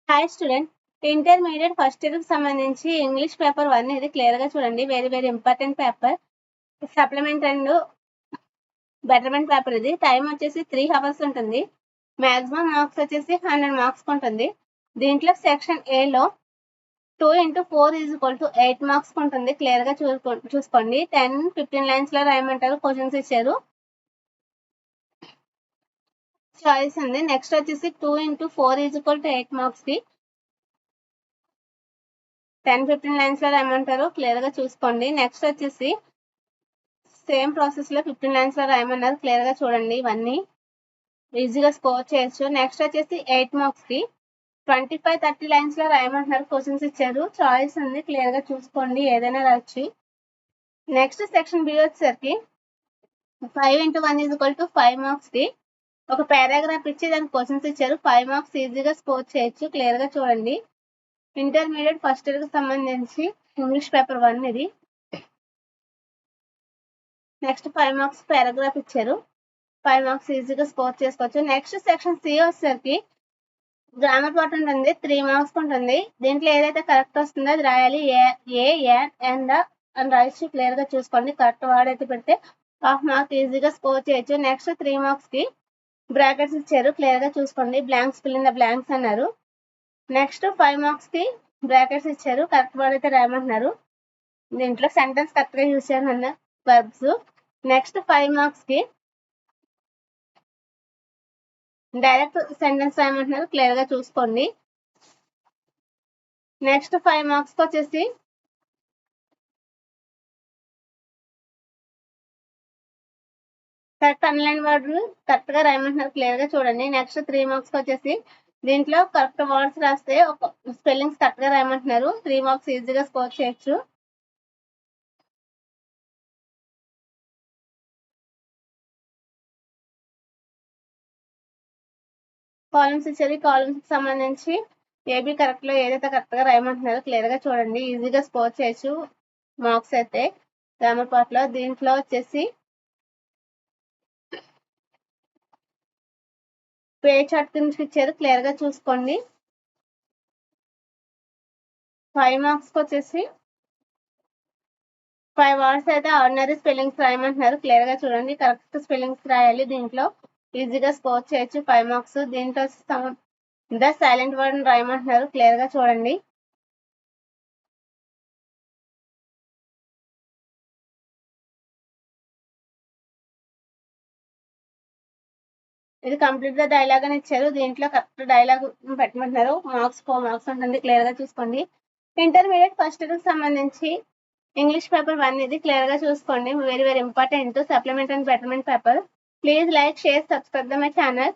Hi student, intermediate first ఇయర్కి సంబంధించి English paper 1 ఇది క్లియర్గా చూడండి. Very important paper. Supplement and betterment paper. ఇది టైం వచ్చేసి 3 hours ఉంటుంది. మ్యాక్సిమం మార్క్స్ వచ్చేసి 100 మార్క్స్ ఉంటుంది. దీంట్లో సెక్షన్ ఏలో 2 into 4 = 8 మార్క్స్ ఉంటుంది. క్లియర్గా చూసుకోండి. 10-15 lines లో రాయమంటారు. క్వశ్చన్స్ ఇచ్చారు, చాయిస్ ఉంది. నెక్స్ట్ వచ్చేసి 2 into 4 = 8 మార్క్స్ కి 10-15 lines లో రాయమంటారు. క్లియర్ గా చూసుకోండి. నెక్స్ట్ వచ్చేసి సేమ్ ప్రాసెస్ లో 15 lines లో రాయమన్నారు. క్లియర్ గా చూడండి. ఇవన్నీ ఈజీగా స్కోర్ చేయొచ్చు. నెక్స్ట్ వచ్చేసి 8 marks కి 25-30 lines లో రాయమంటున్నారు. క్వశ్చన్స్ ఇచ్చారు, చాయిస్ ఉంది. క్లియర్ గా చూసుకోండి, ఏదైనా రాయొచ్చు. నెక్స్ట్ సెక్షన్ బి వచ్చేసరికి 5 into 1 = 5 marks కి ఒక పారాగ్రాఫ్ ఇచ్చి దానికి క్వశ్చన్స్ ఇచ్చారు. 5 marks ఈజీగా స్కోర్ చేయొచ్చు. క్లియర్ గా చూడండి. ఇంటర్మీడియట్ ఫస్ట్ ఇయర్ కి సంబంధించి ఇంగ్లీష్ పేపర్ 1 ఇది. నెక్స్ట్ 5 marks పారాగ్రాఫ్ ఇచ్చారు. 5 marks ఈజీగా స్కోర్ చేసుకోవచ్చు. నెక్స్ట్ సెక్షన్ సి వచ్చేసరికి గ్రామర్ పార్ట్ ఉంటుంది. 3 marks ఉంటుంది. దీంట్లో ఏదైతే కరెక్ట్ వస్తుందో అది రాయాలి. అండ్ అని రాసి క్లియర్ గా చూసుకోండి. కరెక్ట్ వర్డ్ అయితే పెడితే 1/2 mark ఈజీగా స్కోర్ చేయొచ్చు. నెక్స్ట్ 3 marks కి బ్రాకెట్స్ ఇచ్చారు. క్లియర్ గా చూసుకోండి. Blanks fill in the blanks అన్నారు. నెక్స్ట్ 5 marks కి బ్రాకెట్స్ ఇచ్చారు. కరెక్ట్ వర్డ్ అయితే రాయమంటున్నారు. దీంట్లో సెంటెన్స్ కరెక్ట్ గా యూజ్ చేయమన్న వర్బ్స్. నెక్స్ట్ 5 marks కి డైరెక్ట్ సెంటెన్స్ రాయమంటున్నారు. క్లియర్ గా చూసుకోండి. నెక్స్ట్ 5 marks కి వచ్చేసి కరెక్ట్ అన్లైన్ వర్డ్ కరెక్ట్ గా రాయమంటున్నారు. క్లియర్ గా చూడండి. నెక్స్ట్ 3 marks కి వచ్చేసి దీంట్లో కరెక్ట్ వర్డ్స్ రాస్తే ఒక స్పెల్లింగ్స్ కరెక్ట్ గా రాయమంటున్నారు. 3 marks ఈజీగా స్కోర్ చేయొచ్చు. కాలమ్స్ ఇచ్చేది, కాలమ్స్ కి సంబంధించి ఏబీ కరెక్ట్ లో ఏదైతే కరెక్ట్ గా రాయమంటున్నారో క్లియర్ గా చూడండి. ఈజీగా స్కోర్ చేయొచ్చు మార్క్స్ అయితే గ్రామర్ పార్ట్ లో. దీంట్లో వచ్చేసి పేజ్ చార్ట్ కింద ఇచ్చారు. క్లియర్ గా చూసుకోండి. 5 marks కి వచ్చేసి 5 words అయితే ఆర్డినరీ స్పెల్లింగ్స్ రాయమంటున్నారు. క్లియర్ గా చూడండి. కరెక్ట్ స్పెల్లింగ్స్ రాయాలి. దీంట్లో ఈజీగా స్కోర్ చేయొచ్చు 5 marks. దీంట్లో ద సైలెంట్ వర్డ్ రాయమంటున్నారు. క్లియర్ గా చూడండి. ఇది కంప్లీట్ గా డైలాగ్ అని ఇచ్చారు. దీంట్లో కరెక్ట్ డైలాగ్ పెట్టమంటున్నారు. మార్క్స్ 4 marks ఉంటుంది. క్లియర్ గా చూసుకోండి. ఇంటర్మీడియట్ ఫస్ట్ ఇయర్ కి సంబంధించి ఇంగ్లీష్ పేపర్ 1 ఇది క్లియర్ గా చూసుకోండి. Very important supplement and betterment paper. Please like, share, subscribe my channel.